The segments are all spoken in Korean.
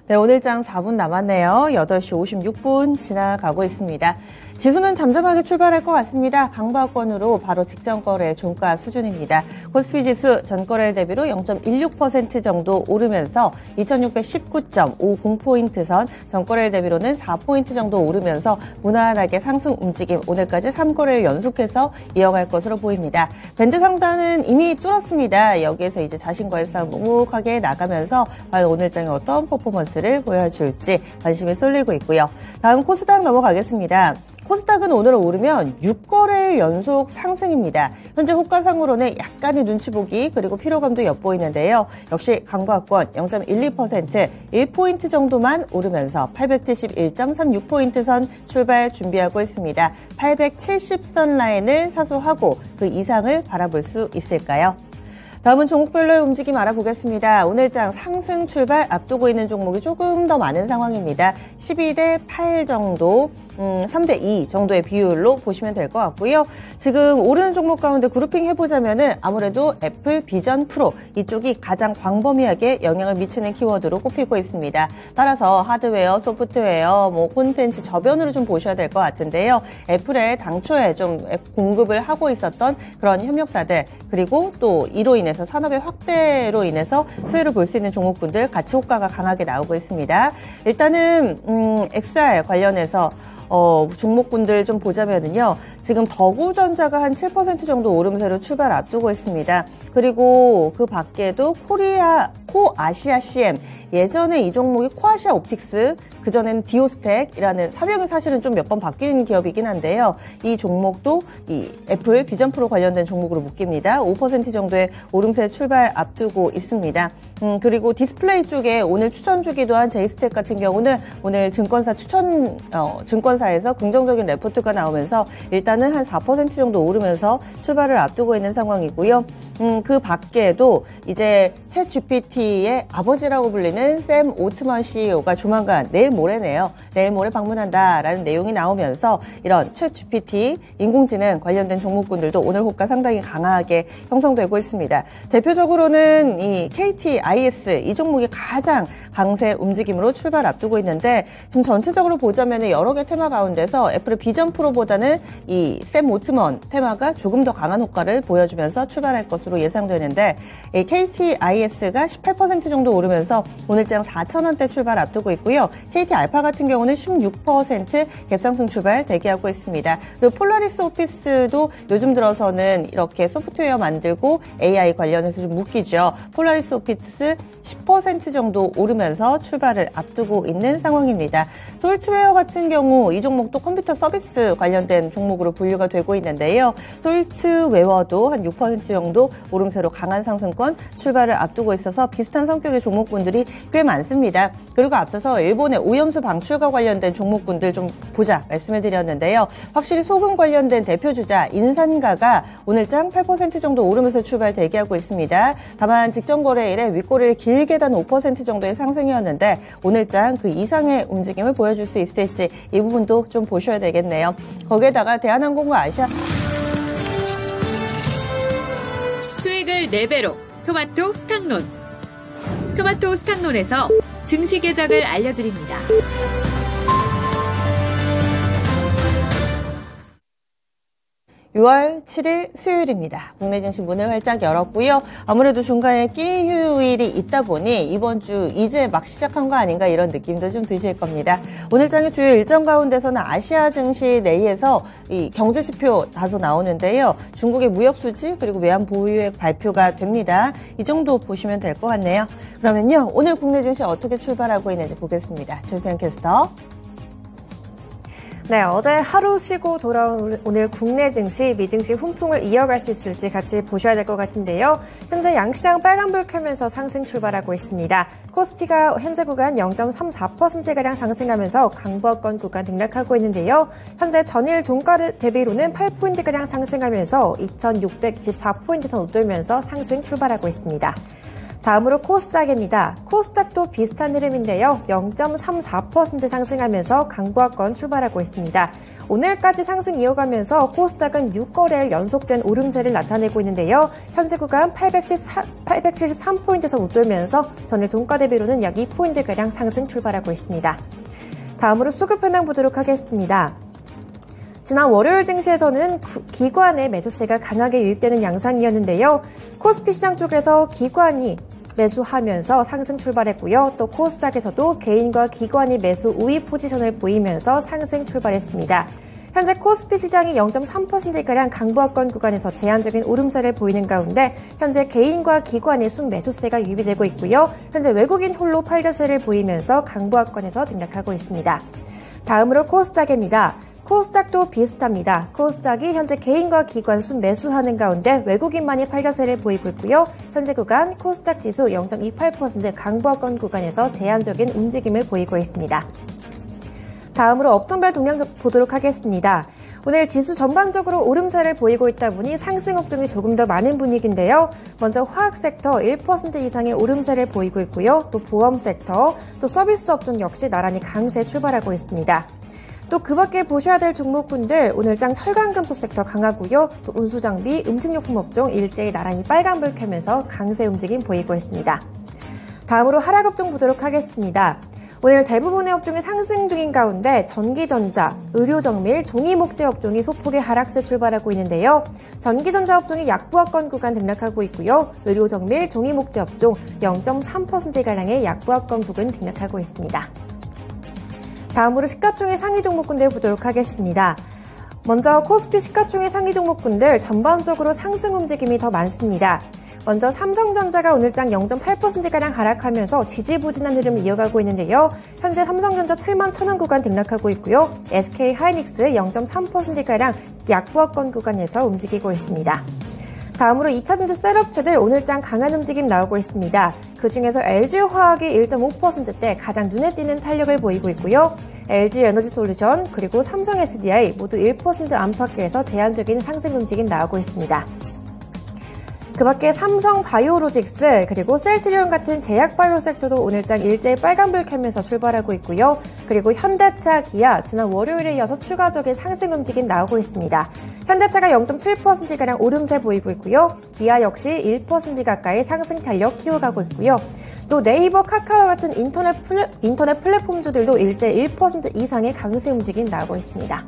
네, 오늘 장 4분 남았네요. 8시 56분 지나가고 있습니다. 지수는 잠잠하게 출발할 것 같습니다. 강보합권으로 바로 직전거래 종가 수준입니다. 코스피 지수 전거래일 대비로 0.16% 정도 오르면서 2619.50포인트 선, 전거래일 대비로는 4포인트 정도 오르면서 무난하게 상승 움직임, 오늘까지 3거래일 연속해서 이어갈 것으로 보입니다. 밴드 상단은 이미 뚫었습니다. 여기에서 이제 자신과의 싸움 묵묵하게 나가면서 과연 오늘 장에 어떤 퍼포먼스를 보여줄지 관심이 쏠리고 있고요. 다음 코스닥 넘어가겠습니다. 코스닥은 오늘 오르면 6거래일 연속 상승입니다. 현재 호가상으로는 약간의 눈치 보기 그리고 피로감도 엿보이는데요. 역시 강보합권 0.12%, 1포인트 정도만 오르면서 871.36포인트 선 출발 준비하고 있습니다. 870선 라인을 사수하고 그 이상을 바라볼 수 있을까요? 다음은 종목별로의 움직임 알아보겠습니다. 오늘 장 상승 출발 앞두고 있는 종목이 조금 더 많은 상황입니다. 12대 8 정도, 3대 2 정도의 비율로 보시면 될 것 같고요. 지금 오르는 종목 가운데 그룹핑 해보자면은 아무래도 애플 비전 프로 이쪽이 가장 광범위하게 영향을 미치는 키워드로 꼽히고 있습니다. 따라서 하드웨어, 소프트웨어, 콘텐츠 저변으로 좀 보셔야 될 것 같은데요. 애플에 당초에 좀 공급을 하고 있었던 그런 협력사들 그리고 또 이로 인해서 산업의 확대로 인해서 수혜를 볼 수 있는 종목군들 같이 호가가 강하게 나오고 있습니다. 일단은 XR 관련해서 종목군들 좀 보자면은요. 지금 더구전자가 한 7% 정도 오름세로 출발 앞두고 있습니다. 그리고 그 밖에도 코아시아 CM, 예전에 이 종목이 코아시아 옵틱스, 그전엔 디오스텍이라는 사명이 사실은 좀 몇 번 바뀐 기업이긴 한데요. 이 종목도 이 애플 비전 프로 관련된 종목으로 묶입니다. 5% 정도의 오름세 출발 앞두고 있습니다. 그리고 디스플레이 쪽에 오늘 추천 주기도 한 제이스텍 같은 경우는 오늘 증권사에서 긍정적인 레포트가 나오면서 일단은 한 4% 정도 오르면서 출발을 앞두고 있는 상황이고요. 그 밖에도 이제 챗 GPT의 아버지라고 불리는 샘 오트먼 CEO가 조만간 내일 모레네요. 내일 모레 방문한다라는 내용이 나오면서 이런 챗 GPT, 인공지능 관련된 종목군들도 오늘 호가 상당히 강하게 형성되고 있습니다. 대표적으로는 이 KTIS 이 종목이 가장 강세 움직임으로 출발 앞두고 있는데 지금 전체적으로 보자면 여러 개 테마 가운데서 애플의 비전 프로보다는 이 샘 오트먼 테마가 조금 더 강한 효과를 보여주면서 출발할 것으로 예상되는데 이 KTIS가 18% 정도 오르면서 오늘장 4,000원대 출발 앞두고 있고요. KT알파 같은 경우는 16% 갭상승 출발 대기하고 있습니다. 그리고 폴라리스 오피스도 요즘 들어서는 이렇게 소프트웨어 만들고 AI 관련해서 좀 묶이죠. 폴라리스 오피스 10% 정도 오르면서 출발을 앞두고 있는 상황입니다. 솔트웨어 같은 경우 이 종목도 컴퓨터 서비스 관련된 종목으로 분류가 되고 있는데요. 솔트웨어도 한 6% 정도 오름세로 강한 상승권 출발을 앞두고 있어서 비슷한 성격의 종목군들이 꽤 많습니다. 그리고 앞서서 일본의 오염수 방출과 관련된 종목군들 좀 보자 말씀을 드렸는데요. 확실히 소금 관련된 대표주자 인산가가 오늘장 8% 정도 오르면서 출발 대기하고 있습니다. 다만 직전 거래일에 윗꼬리를 길게 단 5% 정도의 상승이었는데 오늘장 그 이상의 움직임을 보여줄 수 있을지 이 부분도 좀 보셔야 되겠네요. 거기에다가 대한항공과 아시아 수익을 4배로 토마토 스탁론. 토마토 스탁론에서 증시 계작을 알려드립니다. (6월 7일) 수요일입니다. 국내 증시 문을 활짝 열었고요. 아무래도 중간에 끼 휴일이 있다 보니 이번 주 이제 막 시작한 거 아닌가 이런 느낌도 좀 드실 겁니다. 오늘 장의 주요 일정 가운데서는 아시아 증시 내에서 이 경제 지표 다소 나오는데요. 중국의 무역 수지 그리고 외환 보유액 발표가 됩니다. 이 정도 보시면 될 것 같네요. 그러면요. 오늘 국내 증시 어떻게 출발하고 있는지 보겠습니다. 조세현 캐스터. 네, 어제 하루 쉬고 돌아온 오늘 국내 증시, 미증시 훈풍을 이어갈 수 있을지 같이 보셔야 될 것 같은데요. 현재 양시장 빨간불 켜면서 상승 출발하고 있습니다. 코스피가 현재 구간 0.34%가량 상승하면서 강보합권 구간 등락하고 있는데요. 현재 전일 종가 대비로는 8포인트가량 상승하면서 2624포인트 선 웃돌면서 상승 출발하고 있습니다. 다음으로 코스닥입니다. 코스닥도 비슷한 흐름인데요. 0.34% 상승하면서 강보합권 출발하고 있습니다. 오늘까지 상승 이어가면서 코스닥은 6거래일 연속된 오름세를 나타내고 있는데요. 현재 구간 873포인트에서 웃돌면서 전일 종가 대비로는 약 2포인트가량 상승 출발하고 있습니다. 다음으로 수급 현황 보도록 하겠습니다. 지난 월요일 증시에서는 기관의 매수세가 강하게 유입되는 양상이었는데요. 코스피 시장 쪽에서 기관이 매수하면서 상승 출발했고요. 또 코스닥에서도 개인과 기관이 매수 우위 포지션을 보이면서 상승 출발했습니다. 현재 코스피 시장이 0.3%가량 강보합권 구간에서 제한적인 오름세를 보이는 가운데 현재 개인과 기관의 순매수세가 유입이 되고 있고요. 현재 외국인 홀로 팔자세를 보이면서 강보합권에서 등락하고 있습니다. 다음으로 코스닥입니다. 코스닥도 비슷합니다. 코스닥이 현재 개인과 기관 순매수하는 가운데 외국인만이 팔자세를 보이고 있고요. 현재 구간 코스닥 지수 0.28% 강보합권 구간에서 제한적인 움직임을 보이고 있습니다. 다음으로 업종별 동향 보도록 하겠습니다. 오늘 지수 전반적으로 오름세를 보이고 있다 보니 상승 업종이 조금 더 많은 분위기인데요. 먼저 화학 섹터 1% 이상의 오름세를 보이고 있고요. 또 보험 섹터, 또 서비스 업종 역시 나란히 강세 출발하고 있습니다. 또 그 밖에 보셔야 될 종목군들 오늘장 철강금속 섹터 강하고요. 또 운수장비, 음식료품 업종 일대일 나란히 빨간불 켜면서 강세 움직임 보이고 있습니다. 다음으로 하락 업종 보도록 하겠습니다. 오늘 대부분의 업종이 상승 중인 가운데 전기전자, 의료정밀, 종이목재 업종이 소폭의 하락세 출발하고 있는데요. 전기전자 업종이 약보합권 구간 등락하고 있고요. 의료정밀, 종이목재 업종 0.3%가량의 약보합권 부근 등락하고 있습니다. 다음으로 시가총액 상위 종목군들 보도록 하겠습니다. 먼저 코스피 시가총액 상위 종목군들 전반적으로 상승 움직임이 더 많습니다. 먼저 삼성전자가 오늘장 0.8%가량 하락하면서 지지부진한 흐름을 이어가고 있는데요. 현재 삼성전자 7만 1,000원 구간 등락하고 있고요. SK하이닉스 0.3%가량 약보합권 구간에서 움직이고 있습니다. 다음으로 2차전지 셀업체들 오늘장 강한 움직임 나오고 있습니다. 그중에서 LG화학이 1.5%대 가장 눈에 띄는 탄력을 보이고 있고요. LG에너지솔루션 그리고 삼성 SDI 모두 1% 안팎에서 제한적인 상승 움직임 나오고 있습니다. 그 밖에 삼성 바이오로직스 그리고 셀트리온 같은 제약바이오 섹터도 오늘장 일제히 빨간불 켜면서 출발하고 있고요. 그리고 현대차, 기아 지난 월요일에 이어서 추가적인 상승 움직임 나오고 있습니다. 현대차가 0.7%가량 오름세 보이고 있고요. 기아 역시 1% 가까이 상승 탄력 키워가고 있고요. 또 네이버, 카카오 같은 인터넷 플랫폼주들도 일제히 1% 이상의 강세 움직임 나오고 있습니다.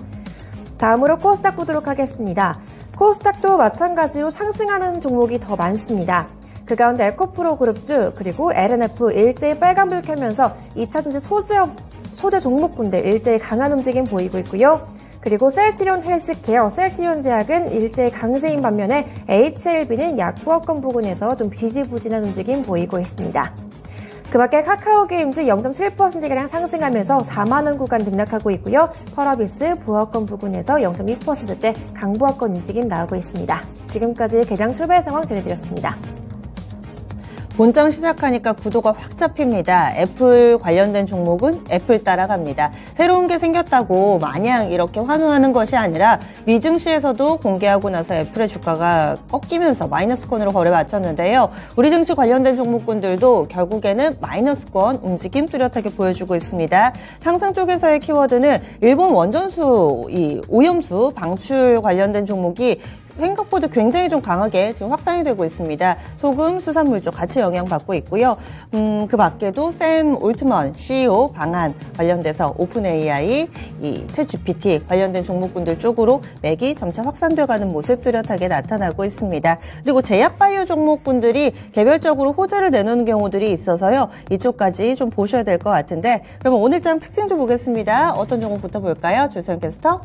다음으로 코스닥 보도록 하겠습니다. 코스닥도 마찬가지로 상승하는 종목이 더 많습니다. 그 가운데 에코프로 그룹주 그리고 LNF 일제히 빨간불 켜면서 2차전지 소재 종목군들 일제히 강한 움직임 보이고 있고요. 그리고 셀트리온 헬스케어, 셀트리온 제약은 일제히 강세인 반면에 HLB는 약보합권 부근에서 좀 지지부진한 움직임 보이고 있습니다. 그 밖에 카카오게임즈 0.7%가량 상승하면서 4만원 구간 등락하고 있고요. 펄어비스 보합권 부근에서 0.2%대 강보합권 움직임 나오고 있습니다. 지금까지 개장 출발 상황 전해드렸습니다. 본장 시작하니까 구도가 확 잡힙니다. 애플 관련된 종목은 애플 따라갑니다. 새로운 게 생겼다고 마냥 이렇게 환호하는 것이 아니라 미증시에서도 공개하고 나서 애플의 주가가 꺾이면서 마이너스권으로 거래 마쳤는데요. 우리 증시 관련된 종목군들도 결국에는 마이너스권 움직임 뚜렷하게 보여주고 있습니다. 상승 쪽에서의 키워드는 일본 원전수, 오염수 방출 관련된 종목이 생각보다 굉장히 좀 강하게 지금 확산이 되고 있습니다. 소금, 수산물 쪽 같이 영향받고 있고요. 그 밖에도 샘 올트먼 CEO 방한 관련돼서 오픈 AI, 챗 GPT 관련된 종목군들 쪽으로 맥이 점차 확산되어가는 모습 뚜렷하게 나타나고 있습니다. 그리고 제약바이오 종목군들이 개별적으로 호재를 내놓는 경우들이 있어서요. 이쪽까지 좀 보셔야 될 것 같은데 그러면 오늘장 특징 좀 보겠습니다. 어떤 종목부터 볼까요? 조수영 캐스터.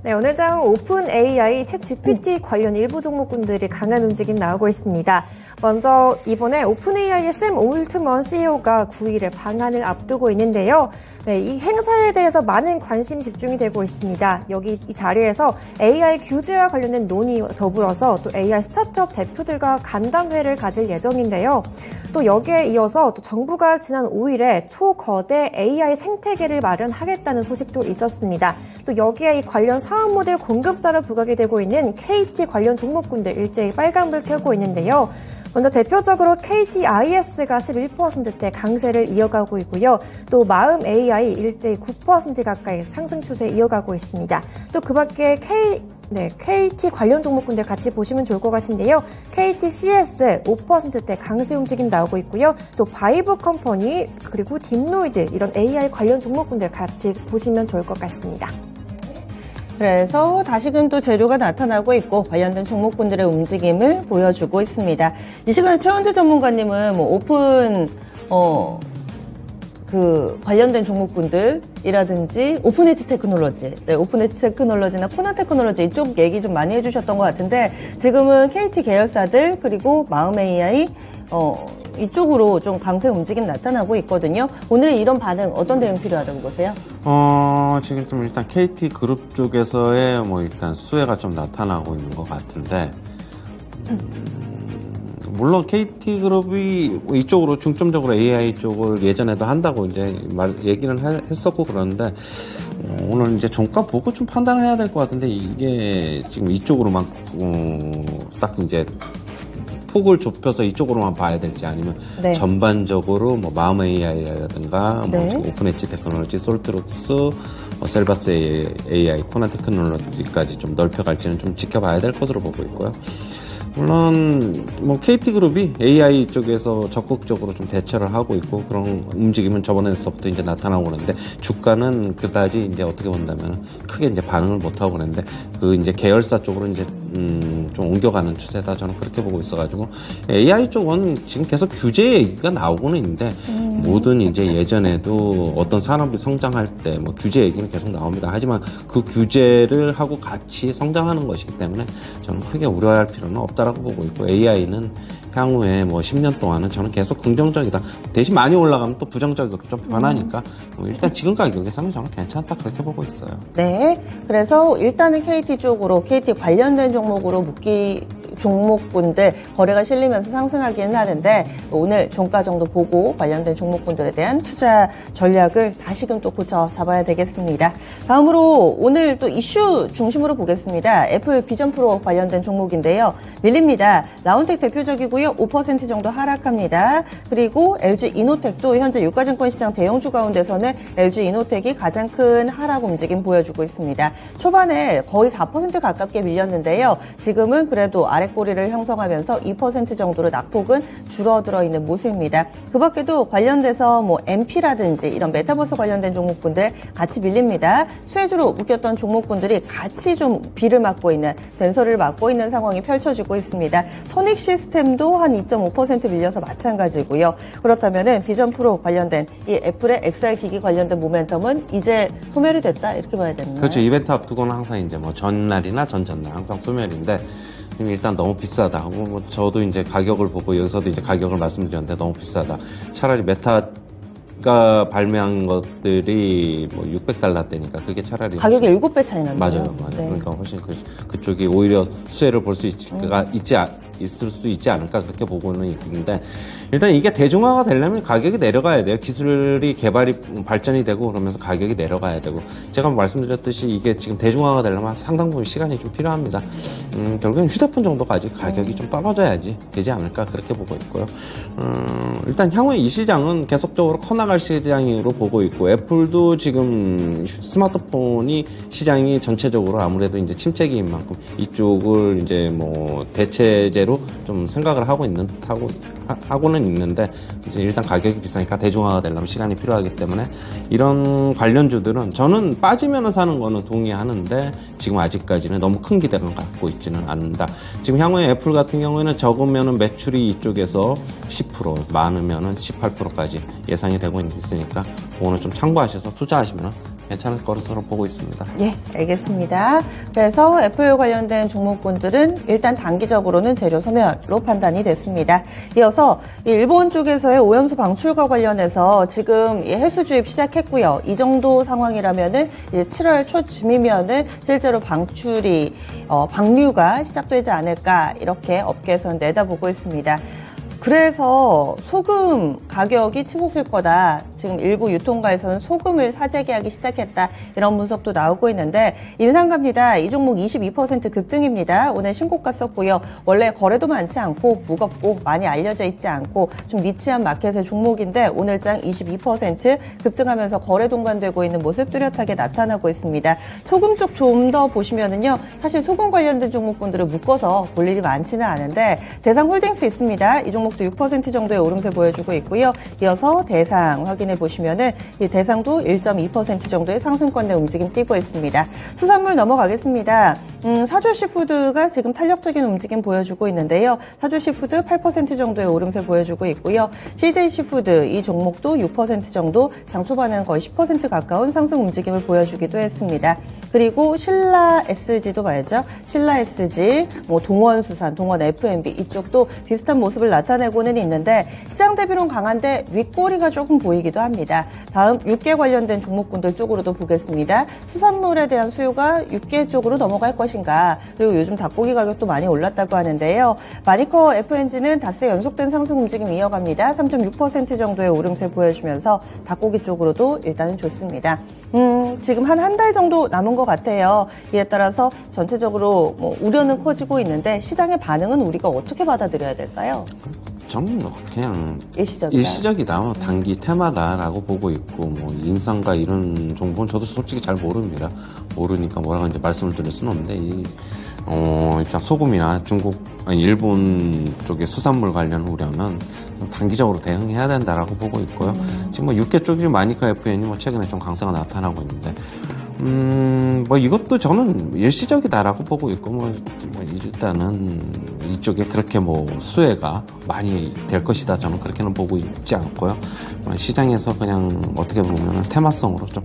네, 오늘장 오픈 AI, 챗 GPT 관련 일부 종목군들이 강한 움직임 나오고 있습니다. 먼저 이번에 오픈 AI의 샘 올트먼 CEO가 9일에 방한을 앞두고 있는데요. 네, 이 행사에 대해서 많은 관심 집중이 되고 있습니다. 여기 이 자리에서 AI 규제와 관련된 논의 더불어서 또 AI 스타트업 대표들과 간담회를 가질 예정인데요. 또 여기에 이어서 또 정부가 지난 5일에 초거대 AI 생태계를 마련하겠다는 소식도 있었습니다. 또 여기에 이 관련 사업 모델 공급자로 부각이 되고 있는 KT 관련 종목군들 일제히 빨간불 켜고 있는데요. 먼저 대표적으로 KTIS가 11%대 강세를 이어가고 있고요. 또 마음 AI 일제히 9% 가까이 상승 추세 이어가고 있습니다. 또 그 밖에 KT 관련 종목군들 같이 보시면 좋을 것 같은데요. KTCS 5%대 강세 움직임 나오고 있고요. 또 바이브 컴퍼니 그리고 딥노이드 이런 AI 관련 종목군들 같이 보시면 좋을 것 같습니다. 그래서 다시금 또 재료가 나타나고 있고 관련된 종목군들의 움직임을 보여주고 있습니다. 이 시간에 최원재 전문가님은 뭐 오픈 관련된 종목군들이라든지 오픈 엣지 테크놀로지, 오픈 엣지 테크놀로지나 코나 테크놀로지 이쪽 얘기 좀 많이 해주셨던 것 같은데 지금은 KT 계열사들 그리고 마음 AI 이쪽으로 좀 강세 움직임 나타나고 있거든요. 오늘 이런 반응 어떤 대응 필요하다고 보세요? 지금 좀 일단 KT 그룹 쪽에서의 일단 수혜가 좀 나타나고 있는 것 같은데, 물론 KT 그룹이 이쪽으로 중점적으로 AI 쪽을 예전에도 한다고 이제 얘기는 했었고 그러는데, 오늘 이제 종가 보고 좀 판단을 해야 될 것 같은데, 이게 지금 이쪽으로만, 딱 이제 폭을 좁혀서 이쪽으로만 봐야 될지 아니면 네. 전반적으로 마음 AI라든가 네. 오픈 엣지 테크놀로지, 솔트록스, 셀바스 AI, 코나 테크놀로지까지 좀 넓혀갈지는 좀 지켜봐야 될 것으로 보고 있고요. 물론 KT그룹이 AI 쪽에서 적극적으로 좀 대처를 하고 있고 그런 움직임은 저번에서부터 이제 나타나고 그러는데 주가는 그다지 이제 어떻게 본다면 크게 이제 반응을 못 하고 그러는데 그 이제 계열사 쪽으로 이제 좀 옮겨가는 추세다 저는 그렇게 보고 있어가지고 AI 쪽은 지금 계속 규제 얘기가 나오고는 있는데 모든 이제 예전에도 어떤 산업이 성장할 때 규제 얘기는 계속 나옵니다. 하지만 그 규제를 하고 같이 성장하는 것이기 때문에 저는 크게 우려할 필요는 없다라고 보고 있고 AI는 향후에 10년 동안은 저는 계속 긍정적이다. 대신 많이 올라가면 또 부정적으로 좀 변하니까 일단 지금 가격에서는 저는 괜찮다 그렇게 보고 있어요. 네. 그래서 일단은 KT 쪽으로 KT 관련된 종목으로 종목군들 거래가 실리면서 상승하기는 하는데 오늘 종가 정도 보고 관련된 종목군들에 대한 투자 전략을 다시금 또 고쳐 잡아야 되겠습니다. 다음으로 오늘 또 이슈 중심으로 보겠습니다. 애플 비전 프로 관련된 종목인데요. 밀립니다. 라운텍 대표적이고요. 5% 정도 하락합니다. 그리고 LG 이노텍도 현재 유가증권 시장 대형주 가운데서는 LG 이노텍이 가장 큰 하락 움직임 보여주고 있습니다. 초반에 거의 4% 가깝게 밀렸는데요. 지금은 그래도 아랫꼬리를 형성하면서 2% 정도로 낙폭은 줄어들어 있는 모습입니다. 그 밖에도 관련돼서 MP라든지 이런 메타버스 관련된 종목군들 같이 밀립니다. 수혜주로 묶였던 종목군들이 같이 좀 비를 맞고 있는, 된서를 맞고 있는 상황이 펼쳐지고 있습니다. 선익 시스템도 한 2.5% 밀려서 마찬가지고요. 그렇다면은 비전 프로 관련된 이 애플의 XR 기기 관련된 모멘텀은 이제 소멸이 됐다 이렇게 봐야 되나요? 그렇죠. 이벤트 앞두고는 항상 이제 전날이나 전전날 항상 소멸인데 일단 너무 비싸다 하고 저도 이제 가격을 보고 여기서도 이제 가격을 말씀드렸는데 너무 비싸다. 차라리 메타가 발매한 것들이 $600대니까 그게 차라리 가격이 7배 차이 나네요. 맞아요. 네. 그러니까 훨씬 그쪽이 오히려 수혜를 볼 수 있을 수 있지 않을까 그렇게 보고는 있는데 일단 이게 대중화가 되려면 가격이 내려가야 돼요. 기술이 발전이 되고 그러면서 가격이 내려가야 되고 제가 말씀드렸듯이 이게 지금 대중화가 되려면 상당 부분 시간이 좀 필요합니다. 결국엔 휴대폰 정도까지 가격이 좀 떨어져야지 되지 않을까 그렇게 보고 있고요. 일단 향후에 이 시장은 계속적으로 커나갈 시장으로 보고 있고 애플도 지금 스마트폰이 시장이 전체적으로 아무래도 이제 침체기인 만큼 이쪽을 이제 대체제로 좀 생각을 하고는 있는데 이제 일단 가격이 비싸니까 대중화가 되려면 시간이 필요하기 때문에 이런 관련주들은 저는 빠지면은 사는 거는 동의하는데 지금 아직까지는 너무 큰 기대를 갖고 있지는 않는다. 지금 향후에 애플 같은 경우에는 적으면은 매출이 이쪽에서 10%, 많으면은 18%까지 예상이 되고 있으니까 그거는 좀 참고하셔서 투자하시면은 괜찮을 것으로 보고 있습니다. 예, 알겠습니다. 그래서 애플 관련된 종목군들은 일단 단기적으로는 재료 소멸로 판단이 됐습니다. 이어서 일본 쪽에서의 오염수 방출과 관련해서 지금 해수 주입 시작했고요. 이 정도 상황이라면은 이제 7월 초쯤이면은 실제로 방류가 시작되지 않을까 이렇게 업계에서는 내다보고 있습니다. 그래서 소금 가격이 치솟을 거다. 지금 일부 유통가에서는 소금을 사재기하기 시작했다. 이런 분석도 나오고 있는데 인상갑니다. 이 종목 22% 급등입니다. 오늘 신고가 썼고요. 원래 거래도 많지 않고 무겁고 많이 알려져 있지 않고 좀 니치한 마켓의 종목인데 오늘장 22% 급등하면서 거래 동반되고 있는 모습 뚜렷하게 나타나고 있습니다. 소금 쪽 좀 더 보시면은요. 사실 소금 관련된 종목군들을 묶어서 볼 일이 많지는 않은데 대상홀딩스 있습니다. 이 종목도 6% 정도의 오름세 보여주고 있고요. 이어서 대상 확인해 보시면은 이 대상도 1.2% 정도의 상승권 내 움직임 띄고 있습니다. 수산물 넘어가겠습니다. 사주시푸드가 지금 탄력적인 움직임 보여주고 있는데요. 사주시푸드 8% 정도의 오름세 보여주고 있고요. CJ시푸드 이 종목도 6% 정도 장 초반에는 거의 10% 가까운 상승 움직임을 보여주기도 했습니다. 그리고 신라SG도 봐야죠. 신라SG, 동원수산, 동원 F&B 이쪽도 비슷한 모습을 나타내고는 있는데 시장 대비론 강한데 윗꼬리가 조금 보이기도 합니다. 다음 육계 관련된 종목군들 쪽으로도 보겠습니다. 수산물에 대한 수요가 육계 쪽으로 넘어갈 것인가. 그리고 요즘 닭고기 가격도 많이 올랐다고 하는데요. 마니커 FNG는 닷새 연속된 상승 움직임 이어갑니다. 3.6% 정도의 오름세 보여주면서 닭고기 쪽으로도 일단은 좋습니다. 지금 한 달 정도 남은 것 같아요. 이에 따라서 전체적으로 우려는 커지고 있는데 시장의 반응은 우리가 어떻게 받아들여야 될까요? 저는 그냥 일시적이다. 단기 테마다라고 보고 있고 인상과 이런 정보는 저도 솔직히 잘 모르니까 뭐라고 이제 말씀을 드릴 수는 없는데 일단 소금이나 일본 쪽의 수산물 관련 우려는 단기적으로 대응해야 된다라고 보고 있고요. 지금 육계 쪽이 마니카 FN이 최근에 좀 강세가 나타나고 있는데 이것도 저는 일시적이다라고 보고 있고 일단은 이쪽에 그렇게 수혜가 많이 될 것이다. 저는 그렇게는 보고 있지 않고요. 시장에서 그냥 어떻게 보면 테마성으로 좀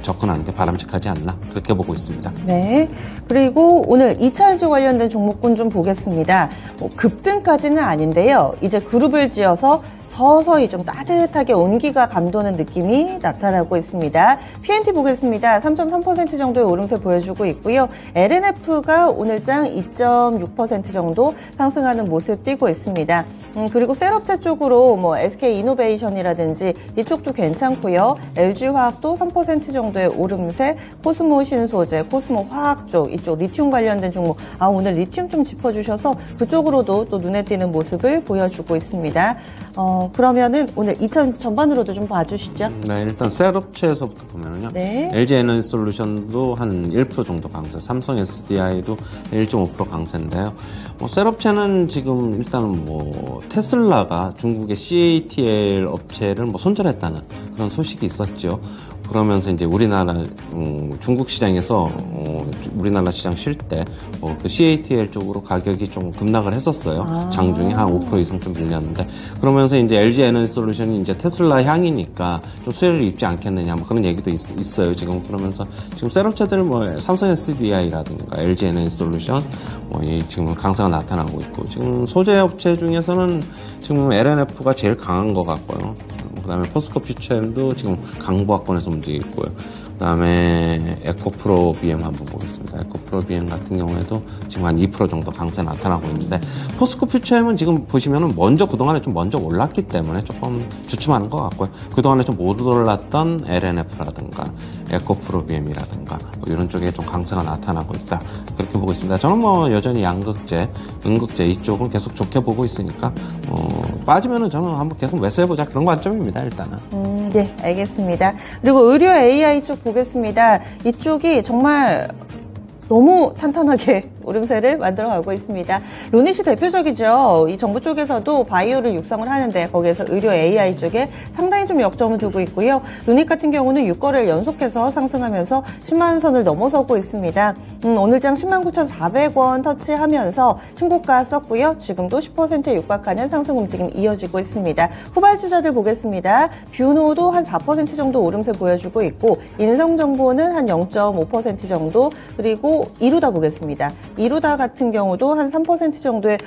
접근하는 게 바람직하지 않나 그렇게 보고 있습니다. 네. 그리고 오늘 2차전지 관련된 종목군 좀 보겠습니다. 급등까지는 아닌데요. 이제 그룹을 지어서 서서히 좀 따뜻하게 온기가 감도는 느낌이 나타나고 있습니다. PNT 보겠습니다. 3.3% 정도의 오름세 보여주고 있고요. LNF가 오늘장 2.6% 정도 상승하는 모습 띄고 있습니다. 그리고 셀업체 쪽으로 SK이노베이션이라든지 이쪽도 괜찮고요. LG화학도 3% 정도의 오름세, 코스모 신소재, 코스모 화학 쪽, 이쪽 리튬 관련된 종목. 오늘 리튬 좀 짚어주셔서 그쪽으로도 또 눈에 띄는 모습을 보여주고 있습니다. 그러면은 오늘 2차전지 전반으로도 좀 봐주시죠. 네, 일단 셀업체에서부터 보면은요. 네. LG에너지솔루션도 한 1% 정도 강세, 삼성 SDI도 1.5% 강세인데요. 셀업체는 지금 일단은 테슬라가 중국의 CATL 업체를 손절했다는 그런 소식이 있었죠. 그러면서 이제 우리나라 중국 시장에서 우리나라 시장 쉴 때 그 CATL 쪽으로 가격이 좀 급락을 했었어요. 장중에 한 5% 이상 좀 밀렸는데 그러면서 이제 LG 에너지 솔루션이 이제 테슬라 향이니까 좀 수혜를 입지 않겠느냐 그런 얘기도 있어요. 지금 그러면서 지금 셀업체들 삼성 SDI라든가 LG 에너지 솔루션 지금 강세가 나타나고 있고 지금 소재 업체 중에서는 지금 LNF가 제일 강한 것 같고요. 그다음에 포스코 퓨처엠도 지금 강보합권에서 움직이고 있고요. 그다음에 에코프로 BM 한번 보겠습니다. 에코프로 BM 같은 경우에도 지금 한 2% 정도 강세 나타나고 있는데 포스코 퓨처엠은 지금 보시면은 그동안에 좀 먼저 올랐기 때문에 조금 주춤하는 것 같고요. 그동안에 좀 못 올랐던 LNF라든가 에코프로 BM이라든가 이런 쪽에 좀 강세가 나타나고 있다. 그렇게 보고 있습니다. 저는 여전히 양극재, 음극재 이쪽은 계속 좋게 보고 있으니까 빠지면은 저는 한번 계속 매수해보자 그런 관점입니다. 일단은. 네, 알겠습니다. 그리고 의료 AI 쪽 보겠습니다. 이쪽이 정말 너무 탄탄하게 오름세를 만들어가고 있습니다. 루닛이 대표적이죠. 이 정부 쪽에서도 바이오를 육성을 하는데 거기에서 의료 AI 쪽에 상당히 좀 역점을 두고 있고요. 루닛 같은 경우는 6거래를 연속해서 상승하면서 10만 선을 넘어서고 있습니다. 오늘장 109,400원 터치하면서 신고가 썼고요. 지금도 10%에 육박하는 상승 움직임 이어지고 있습니다. 후발주자들 보겠습니다. 뷰노도 한 4% 정도 오름세 보여주고 있고 인성정보는 한 0.5% 정도 그리고 그리고 이루다 보겠습니다. 이루다 같은 경우도 한 3% 정도의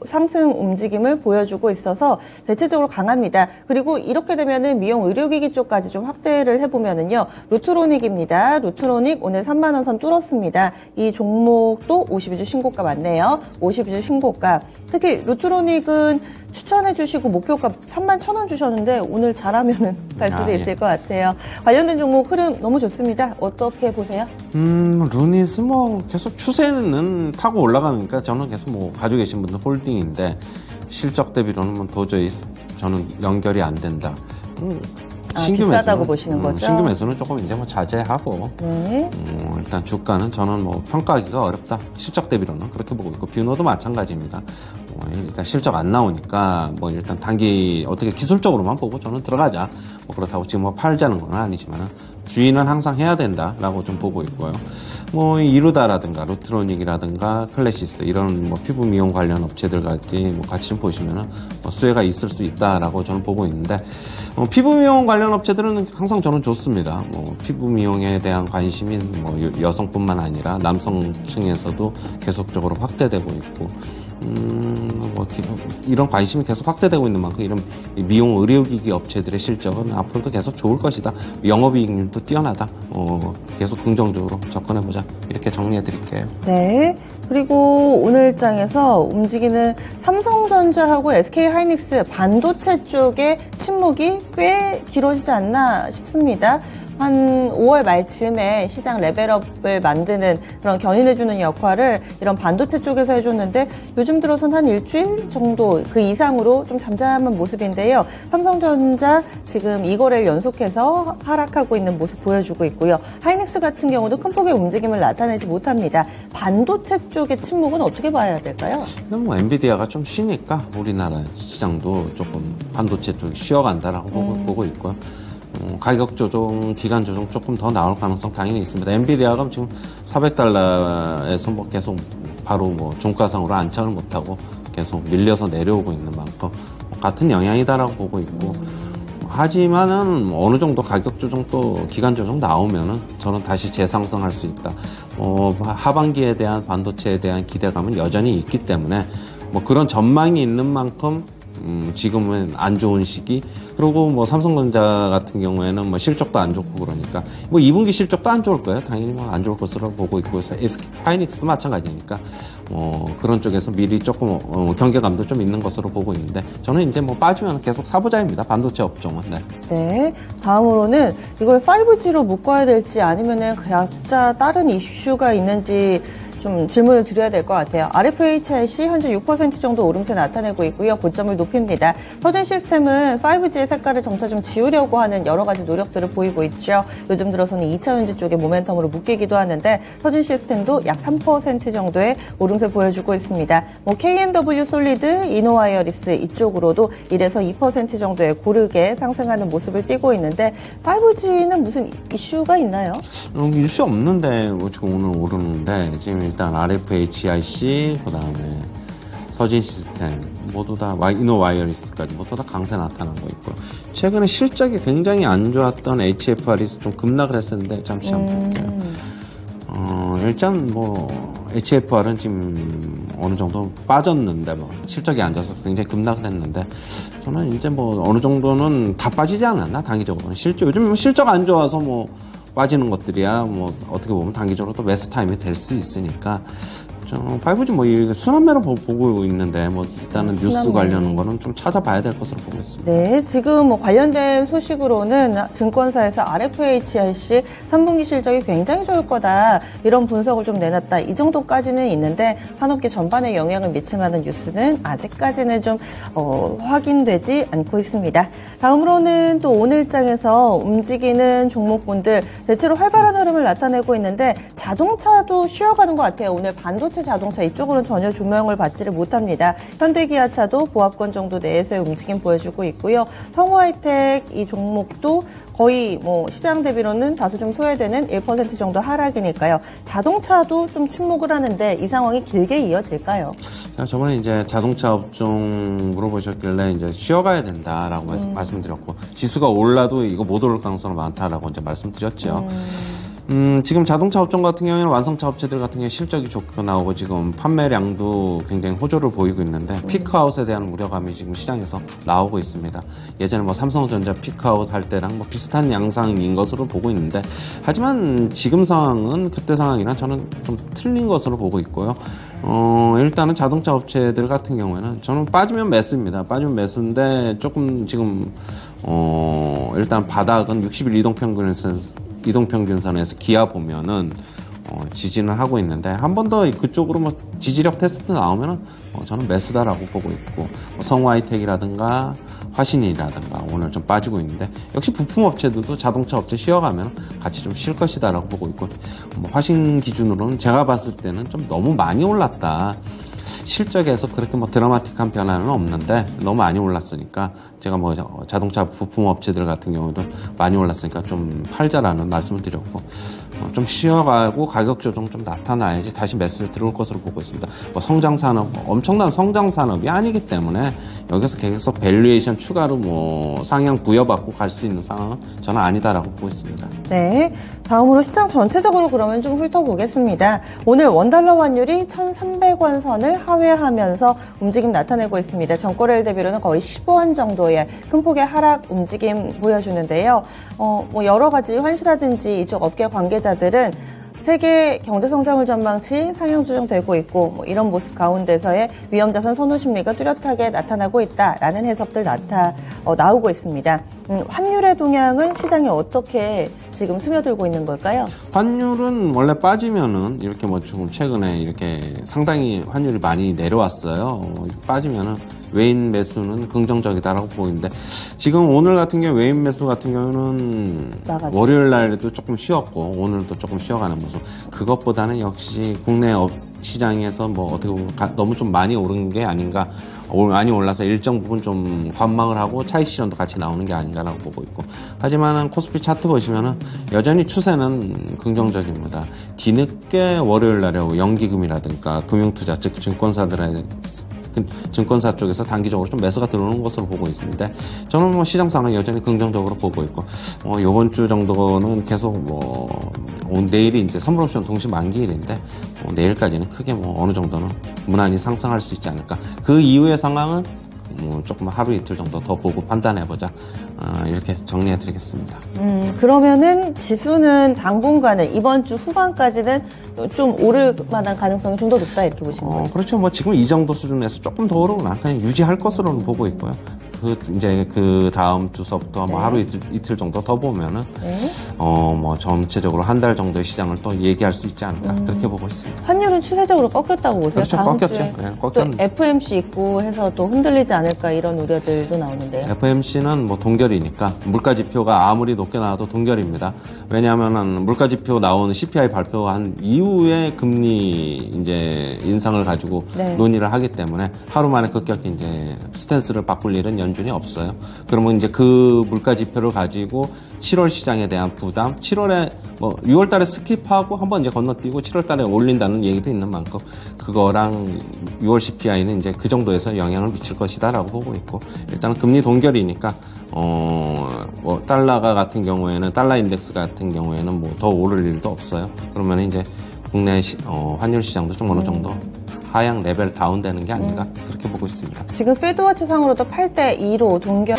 상승 움직임을 보여주고 있어서 대체적으로 강합니다. 그리고 이렇게 되면은 미용 의료기기 쪽까지 좀 확대를 해보면은요. 루트로닉입니다. 루트로닉 오늘 3만 원 선 뚫었습니다. 이 종목도 52주 신고가 맞네요. 52주 신고가. 특히 루트로닉은 추천해 주시고 목표가 31,000원 주셨는데 오늘 잘하면은 갈 수도 있을 것 같아요. 관련된 종목 흐름 너무 좋습니다. 어떻게 보세요? 루닛은 뭐 계속 추세는 타고 올라가니까 저는 계속 뭐 가지고 계신 분들 홀딩인데 실적 대비로는 뭐 도저히 저는 연결이 안 된다. 신규 비싸다고 보시는 거죠? 신규 매수는 조금 이제 뭐 자제하고 네. 일단 주가는 저는 뭐 평가하기가 어렵다. 실적 대비로는 그렇게 보고 있고 뷰노도 마찬가지입니다. 일단 실적 안 나오니까 뭐 일단 단기 어떻게 기술적으로만 보고 저는 들어가자. 뭐 그렇다고 지금 뭐 팔자는 건 아니지만은 주의는 항상 해야 된다라고 좀 보고 있고요. 뭐 이루다라든가 루트로닉이라든가 클래시스 이런 뭐 피부 미용 관련 업체들까지 뭐 같이 좀 보시면은 뭐 수혜가 있을 수 있다라고 저는 보고 있는데 피부 미용 관련 업체들은 항상 저는 좋습니다. 뭐 피부 미용에 대한 관심이 뭐 여성뿐만 아니라 남성층에서도 계속적으로 확대되고 있고. 뭐 이런 관심이 계속 확대되고 있는 만큼 이런 미용 의료기기 업체들의 실적은 앞으로도 계속 좋을 것이다. 영업이익률도 뛰어나다. 계속 긍정적으로 접근해보자. 이렇게 정리해드릴게요. 네. 그리고 오늘 장에서 움직이는 삼성전자하고 SK하이닉스 반도체 쪽의 침묵이 꽤 길어지지 않나 싶습니다. 한 5월 말쯤에 시장 레벨업을 만드는 그런 견인해주는 역할을 이런 반도체 쪽에서 해줬는데 요즘 들어선 한 일주일 정도 그 이상으로 좀 잠잠한 모습인데요. 삼성전자 지금 2거래를 연속해서 하락하고 있는 모습 보여주고 있고요. 하이닉스 같은 경우도 큰 폭의 움직임을 나타내지 못합니다. 반도체 쪽의 침묵은 어떻게 봐야 될까요? 뭐 엔비디아가 좀 쉬니까 우리나라 시장도 조금 반도체 쪽이 쉬어간다라고 보고 있고요. 가격 조정, 기간 조정 조금 더 나올 가능성 당연히 있습니다. 엔비디아가 지금 $400에서 뭐 계속 바로 뭐 종가상으로 안착을 못하고 계속 밀려서 내려오고 있는 만큼 같은 영향이다라고 보고 있고 하지만은 어느 정도 가격 조정 또 기간 조정 나오면은 저는 다시 재상승할 수 있다. 하반기에 대한 반도체에 대한 기대감은 여전히 있기 때문에 뭐 그런 전망이 있는 만큼 지금은 안 좋은 시기. 그리고 뭐 삼성전자 같은 경우에는 뭐 실적도 안 좋고 그러니까 뭐 2분기 실적도 안 좋을 거예요. 당연히 뭐 안 좋을 것으로 보고 있고 하이닉스도 마찬가지니까 그런 쪽에서 미리 조금 경계감도 좀 있는 것으로 보고 있는데 저는 이제 뭐 빠지면 계속 사보자입니다. 반도체 업종은. 네. 네. 다음으로는 이걸 5G로 묶어야 될지 아니면은 각자 다른 이슈가 있는지 좀 질문을 드려야 될 것 같아요. RFHIC 현재 6% 정도 오름세 나타내고 있고요. 고점을 높입니다. 서진 시스템은 5G의 색깔을 점차 좀 지우려고 하는 여러 가지 노력들을 보이고 있죠. 요즘 들어서는 2차전지 쪽의 모멘텀으로 묶이기도 하는데 서진 시스템도 약 3% 정도의 오름세 보여주고 있습니다. 뭐 KMW 솔리드, 이노와이어리스 이쪽으로도 1에서 2% 정도의 고르게 상승하는 모습을 띠고 있는데 5G는 무슨 이슈가 있나요? 이슈 없는데 뭐 지금 오늘 오르는데 지금 일단 RFHIC 그다음에 서진 시스템 모두 다 이노와이어리스까지 모두 다 강세 나타나고 있고 최근에 실적이 굉장히 안 좋았던 HFR이 좀 급락을 했었는데 잠시 한번 볼게요. 일단 뭐 HFR은 지금 어느 정도 빠졌는데 뭐 실적이 안 좋아서 굉장히 급락을 했는데 저는 이제 뭐 어느 정도는 다 빠지지 않았나 단기적으로는 요즘 실적 안 좋아서 뭐 빠지는 것들이야 뭐 어떻게 보면 단기적으로 또 매수 타임이 될 수 있으니까 5G 뭐 순환매로 보고 있는데 뭐 일단은 뉴스 관련 거는 좀 찾아봐야 될 것으로 보고 있습니다. 네, 지금 뭐 관련된 소식으로는 증권사에서 RFHIC 3분기 실적이 굉장히 좋을 거다 이런 분석을 좀 내놨다 이 정도까지는 있는데 산업계 전반에 영향을 미칠 만한 뉴스는 아직까지는 좀 확인되지 않고 있습니다. 다음으로는 또 오늘장에서 움직이는 종목군들 대체로 활발한 흐름을 나타내고 있는데 자동차도 쉬어가는 것 같아요. 오늘 반도체 자동차 이쪽으로는 전혀 조명을 받지를 못합니다. 현대기아차도 보합권 정도 내에서의 움직임 보여주고 있고요. 성우하이텍 이 종목도 거의 뭐 시장 대비로는 다소 좀 소외되는 1% 정도 하락이니까요. 자동차도 좀 침묵을 하는데 이 상황이 길게 이어질까요? 저번에 이제 자동차 업종 물어보셨길래 이제 쉬어가야 된다라고 말씀드렸고 지수가 올라도 이거 못 오를 가능성이 많다라고 이제 말씀드렸죠. 지금 자동차 업종 같은 경우에는 완성차 업체들 같은 경우에 실적이 좋게 나오고 지금 판매량도 굉장히 호조를 보이고 있는데 피크아웃에 대한 우려감이 지금 시장에서 나오고 있습니다. 예전에 뭐 삼성전자 피크아웃 할 때랑 뭐 비슷한 양상인 것으로 보고 있는데 하지만 지금 상황은 그때 상황이랑 저는 좀 틀린 것으로 보고 있고요. 일단은 자동차 업체들 같은 경우에는 저는 빠지면 매수입니다. 빠지면 매수인데 조금 지금 일단 바닥은 60일 이동평균선에서 기아 보면은 지지는 하고 있는데 한 번 더 그쪽으로 뭐 지지력 테스트 나오면은 저는 매수다라고 보고 있고 뭐 성우하이텍이라든가 화신이라든가 오늘 좀 빠지고 있는데 역시 부품 업체들도 자동차 업체 쉬어가면 같이 좀 쉴 것이다라고 보고 있고 뭐 화신 기준으로는 제가 봤을 때는 좀 너무 많이 올랐다. 실적에서 그렇게 뭐 드라마틱한 변화는 없는데 너무 많이 올랐으니까 제가 뭐 자동차 부품 업체들 같은 경우도 많이 올랐으니까 좀 팔자라는 말씀을 드렸고 좀 쉬어가고 가격 조정 좀 나타나야지 다시 매수를 들어올 것으로 보고 있습니다. 뭐 성장 산업 엄청난 성장 산업이 아니기 때문에 여기서 계속 밸류에이션 추가로 뭐 상향 부여받고 갈 수 있는 상황은 저는 아니다라고 보고 있습니다. 네, 다음으로 시장 전체적으로 그러면 좀 훑어보겠습니다. 오늘 원달러 환율이 1,300원 선을 하회하면서 움직임 나타내고 있습니다. 전거래일 대비로는 거의 15원 정도의 큰 폭의 하락 움직임 보여주는데요. 뭐 여러 가지 환시라든지 이쪽 업계 관계자들은 세계 경제 성장을 전망치 상향 조정되고 있고 뭐 이런 모습 가운데서의 위험자산 선호 심리가 뚜렷하게 나타나고 있다라는 해석들 나오고 있습니다. 환율의 동향은 시장에 어떻게 지금 스며들고 있는 걸까요? 환율은 원래 빠지면은 이렇게 뭐 지금 최근에 이렇게 상당히 환율이 많이 내려왔어요. 빠지면은 외인 매수는 긍정적이다라고 보이는데 지금 오늘 같은 경우 외인 매수 같은 경우는 월요일 날에도 조금 쉬었고 오늘도 조금 쉬어가는 모습. 그것보다는 역시 국내 시장에서 뭐 어떻게 보면 너무 좀 많이 오른 게 아닌가. 많이 올라서 일정 부분 좀 관망을 하고 차익 실현도 같이 나오는 게 아닌가라고 보고 있고 하지만은 코스피 차트 보시면은 여전히 추세는 긍정적입니다. 뒤늦게 월요일 날에 연기금이라든가 금융투자 즉 증권사 쪽에서 단기적으로 좀 매수가 들어오는 것으로 보고 있는데 저는 뭐 시장 상황 여전히 긍정적으로 보고 있고 이번 주 정도는 계속 내일이 이제 선물옵션 동시 만기일인데 내일까지는 크게 어느 정도는 무난히 상승할 수 있지 않을까. 그 이후의 상황은 조금 하루 이틀 정도 더 보고 판단해보자. 이렇게 정리해드리겠습니다. 그러면은 지수는 당분간은 이번 주 후반까지는 좀 오를 만한 가능성이 좀 더 높다 이렇게 보시는 거예요? 그렇죠. 뭐 지금 이 정도 수준에서 조금 더 오르거나 그냥 유지할 것으로는 보고 있고요. 이제 그 다음 주서부터 뭐 하루 이틀 정도 더 보면은 뭐 전체적으로 한 달 정도의 시장을 또 얘기할 수 있지 않을까 그렇게 보고 있습니다. 환율은 추세적으로 꺾였다고 보세요? 그렇죠. 다음 꺾였죠. 주에 네, 또 FMC 있고 해서 또 흔들리지 않을까 이런 우려들도 나오는데요. FMC는 뭐 동결이니까 물가지표가 아무리 높게 나와도 동결입니다. 왜냐하면은 물가지표 나오는 CPI 발표한 이후에 금리 이제 인상을 가지고 논의를 하기 때문에 하루 만에 급격히 이제 스탠스를 바꿀 일은 연준이 없어요. 그러면 이제 그 물가지표를 가지고 7월 시장에 대한 부담, 7월에 뭐 6월 달에 스킵하고 한번 이제 건너뛰고 7월 달에 올린다는 얘기도 있는 만큼 그거랑 6월 CPI는 이제 그 정도에서 영향을 미칠 것이다라고 보고 있고 일단은 금리 동결이니까 뭐 달러가 같은 경우에는 달러 인덱스 같은 경우에는 뭐 더 오를 일도 없어요. 그러면 이제 국내 환율 시장도 좀 어느 정도 하향 레벨 다운되는 게 아닌가 그렇게 보고 있습니다. 지금 필드워치 상으로도 8대2로 동결.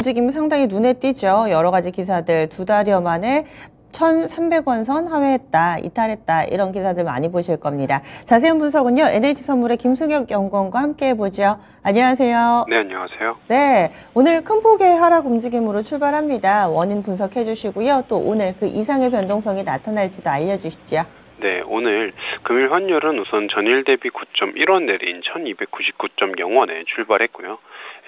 움직임이 상당히 눈에 띄죠. 여러 가지 기사들 2달여 만에 1,300원 선 하회했다, 이탈했다 이런 기사들 많이 보실 겁니다. 자세한 분석은요. NH선물의 김승혁 연구원과 함께 해보죠. 안녕하세요. 네, 안녕하세요. 네, 오늘 큰 폭의 하락 움직임으로 출발합니다. 원인 분석해 주시고요. 또 오늘 그 이상의 변동성이 나타날지도 알려주시죠. 네, 오늘 금일 환율은 우선 전일 대비 9.1원 내린 1299.0원에 출발했고요.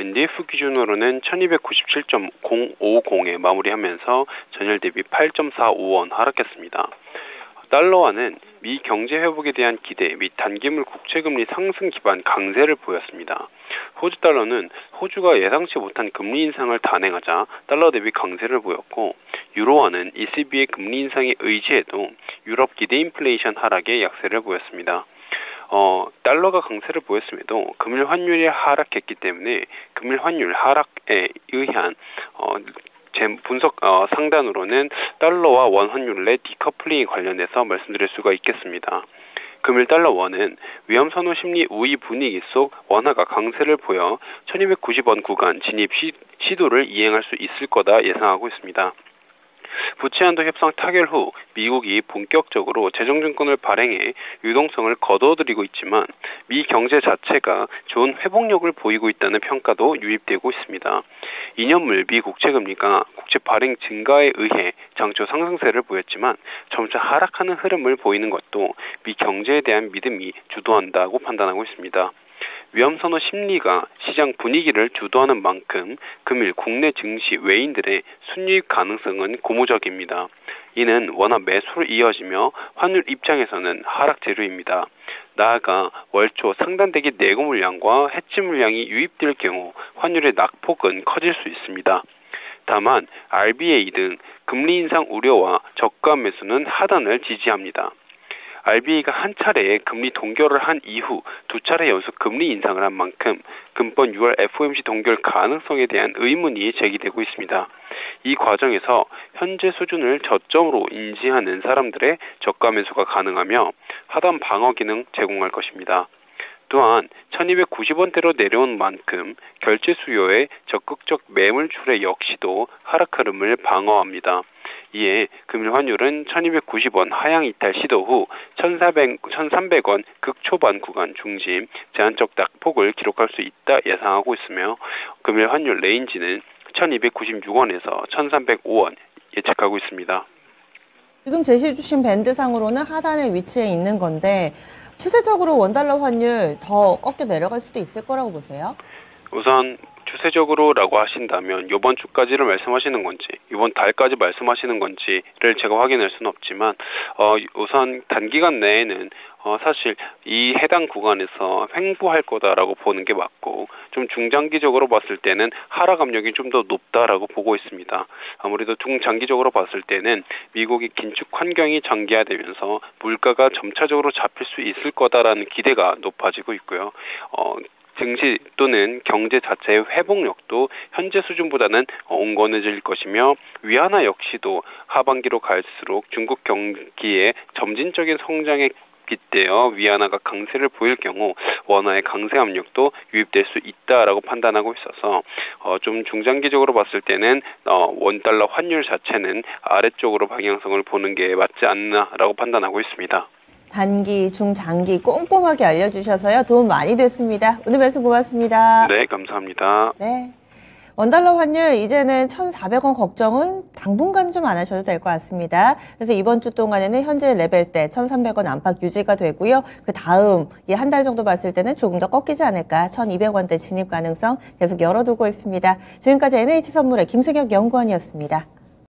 NDF 기준으로는 1297.050에 마무리하면서 전일 대비 8.45원 하락했습니다. 달러화는 미 경제 회복에 대한 기대 및 단기물 국채금리 상승 기반 강세를 보였습니다. 호주 달러는 호주가 예상치 못한 금리 인상을 단행하자 달러 대비 강세를 보였고, 유로화는 ECB의 금리 인상에 의지해도 유럽 기대 인플레이션 하락에 약세를 보였습니다. 달러가 강세를 보였음에도 금일 환율이 하락했기 때문에 금일 환율 하락에 의한 제 분석 상단으로는 달러와 원 환율의 디커플링에 관련해서 말씀드릴 수가 있겠습니다. 금일 달러 원은 위험선호 심리 우위 분위기 속 원화가 강세를 보여 1290원 구간 진입 시도를 이행할 수 있을 거다 예상하고 있습니다. 부채한도 협상 타결 후 미국이 본격적으로 재정증권을 발행해 유동성을 거둬들이고 있지만 미 경제 자체가 좋은 회복력을 보이고 있다는 평가도 유입되고 있습니다. 2년물 미 국채금리가 국채 발행 증가에 의해 장초 상승세를 보였지만 점차 하락하는 흐름을 보이는 것도 미 경제에 대한 믿음이 주도한다고 판단하고 있습니다. 위험선호 심리가 시장 분위기를 주도하는 만큼 금일 국내 증시 외인들의 순이익 가능성은 고무적입니다. 이는 원화 매수로 이어지며 환율 입장에서는 하락 재료입니다. 나아가 월초 상단대기 내고 물량과 해지 물량이 유입될 경우 환율의 낙폭은 커질 수 있습니다. 다만 RBA 등 금리 인상 우려와 저가 매수는 하단을 지지합니다. RBA가 한 차례 금리 동결을 한 이후 2차례 연속 금리 인상을 한 만큼 금번 6월 FOMC 동결 가능성에 대한 의문이 제기되고 있습니다. 이 과정에서 현재 수준을 저점으로 인지하는 사람들의 저가 매수가 가능하며 하단 방어 기능 제공할 것입니다. 또한 1290원대로 내려온 만큼 결제 수요의 적극적 매물출의 역시도 하락 흐름을 방어합니다. 이에 금일 환율은 1290원 하향 이탈 시도 후 1300원 극초반 구간 중심 제한적 낙폭을 기록할 수 있다 예상하고 있으며 금일 환율 레인지는 1296원에서 1305원 예측하고 있습니다. 지금 제시해 주신 밴드상으로는 하단에 위치해 있는 건데 추세적으로 원달러 환율 더 꺾여 내려갈 수도 있을 거라고 보세요? 우선 추세적으로라고 하신다면 이번 주까지를 말씀하시는 건지 이번 달까지 말씀하시는 건지를 제가 확인할 수는 없지만 우선 단기간 내에는 사실 이 해당 구간에서 횡보할 거다라고 보는 게 맞고 좀 중장기적으로 봤을 때는 하락 압력이 좀 더 높다라고 보고 있습니다. 아무래도 중장기적으로 봤을 때는 미국이 긴축 환경이 장기화되면서 물가가 점차적으로 잡힐 수 있을 거다라는 기대가 높아지고 있고요. 증시 또는 경제 자체의 회복력도 현재 수준보다는 온건해질 것이며 위안화 역시도 하반기로 갈수록 중국 경기의 점진적인 성장에 빗대어 위안화가 강세를 보일 경우 원화의 강세 압력도 유입될 수 있다라고 판단하고 있어서 좀 중장기적으로 봤을 때는 원달러 환율 자체는 아래쪽으로 방향성을 보는 게 맞지 않나라고 판단하고 있습니다. 단기, 중장기 꼼꼼하게 알려주셔서요. 도움 많이 됐습니다. 오늘 말씀 고맙습니다. 네, 감사합니다. 네. 원달러 환율 이제는 1,400원 걱정은 당분간 좀 안 하셔도 될 것 같습니다. 그래서 이번 주 동안에는 현재 레벨대 1,300원 안팎 유지가 되고요. 그 다음 한 달 정도 봤을 때는 조금 더 꺾이지 않을까 1,200원대 진입 가능성 계속 열어두고 있습니다. 지금까지 NH선물의 김승혁 연구원이었습니다.